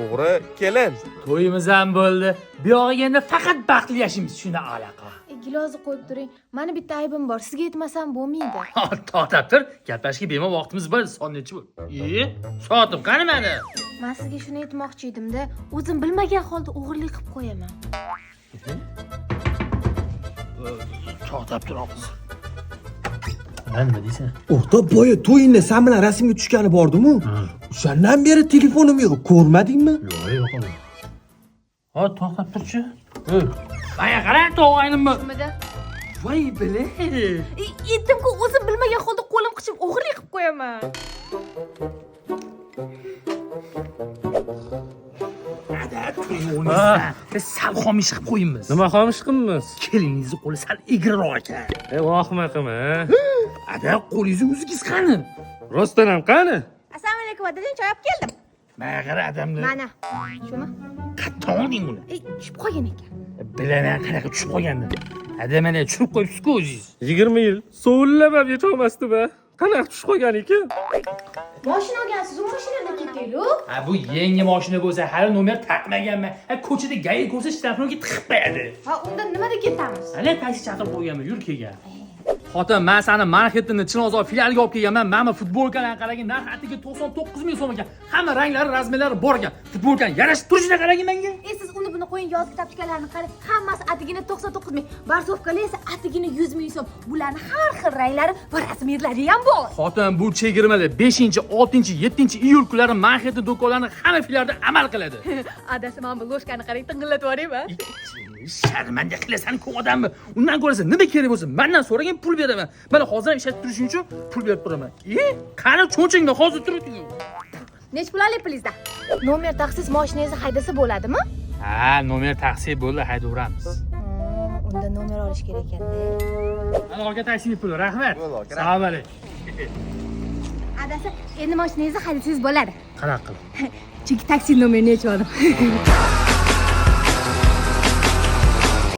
o'g'ri kelin. To'yimiz ham bo'ldi. Bu yog'iga endi faqat baxtli yashaymiz, shuna alaqa. Gilozni qo'yib turing. Mani bitta aybim bor. Sizga yetmasam bo'lmaydi. To'xtab tur, gaplashishga bemalol vaqtimiz bor. Soat necha bo'ldi? Soatim qani meni? Men sizga shuni aytmoqchi edim-da, o'zim bilmagan holda o'g'irlik qilib qo'yaman. To'xtab tur og'iz. Nima deysan? O'rta boya to'yinda sen bilan rasmga tushgani bordim-ku. O'shandan beri telefonim yo'q. Ko'rmadingmi? Yo'q. Ha, to'xtab turchi. Maya qarang, tog'aynimmi? Nimada? Voy bile. Aytdim-ku, o'zim bilmagan holda qo'lim qichib o'g'irlik qilib qo'yaman. Sal xomish qilib qo'yimiz. Nima xomish qilamiz? Keliningizni qo'li sal egriroq ekan. Vohma qilma. Ada qo'lingizni o'zingiz qani? Rostdan ham qani? Assalomu alaykum, dadam choy olib keldim. Mana qara adamni. Mana. Shuni. Qattiq olding uni. Tushib qolgan ekan. Bilaman qanaqa tushib qolganini. Ada mana tushib qo'yibsiz-ku o'zingiz. 20 yil sovunlab ham yetolmasdi-ba. Qanaqa tushib qolgan ekan? Mashina olgansiz, u mashinada ketaylik. Ha, bu yangi mashina bo'lsa, hali nomer taqmaganman. Ha, ko'chada gay ko'rsa, shtrafnoga tiqib qo'yadi. Ha, unda nimada ketamiz? Ana taksi chaqirib qo'yganman, yur kelgan. Xotin, men seni Manhattanning Chilonzor filialiga olib kelganman. Mana futbolkalarni qaragin, narxi atiga 99 ming so'm ekan. Hamma ranglari, razmerlari bor ekan. Futbolkani yarashib turishini qaragin menga. Siz uni buni qo'ying, yoz kitobchalarini qarang. Hammasi atigina 99 ming. Barsovkalar esa atigina 100 ming so'm. Bularni har xil ranglari va razmerlari ham bor. Xotin, bu chegirmalar 5, 6, 7 iyul kunlari Manhattan do'konlarining hamma filiallarida amal qiladi. Adasi, men bu loshkani qarang, tingillatib yuboraymi? Sharmanda qilasan ku odamni. Undan ko'rasa nima kerak bo'lsa, mendan so'ragan pul beraman. Mana hozir ham ishlatib turishing uchun pul berib turaman. Qani cho'chingni hozir turing. Nech pul olib pulingizda? Nomer taksiz mashinangizni haydasa bo'ladimi? Ha, nomer taksi bo'ldi, haydaveramiz. Unda nomer olish kerak ekan-da. Mana olgan taksining puli, rahmat. Assalomu alaykum. Adasi, endi mashinangizni haydasangiz bo'ladi. Qanaqa qilib? Chunki taksi nomerini yechib oldim.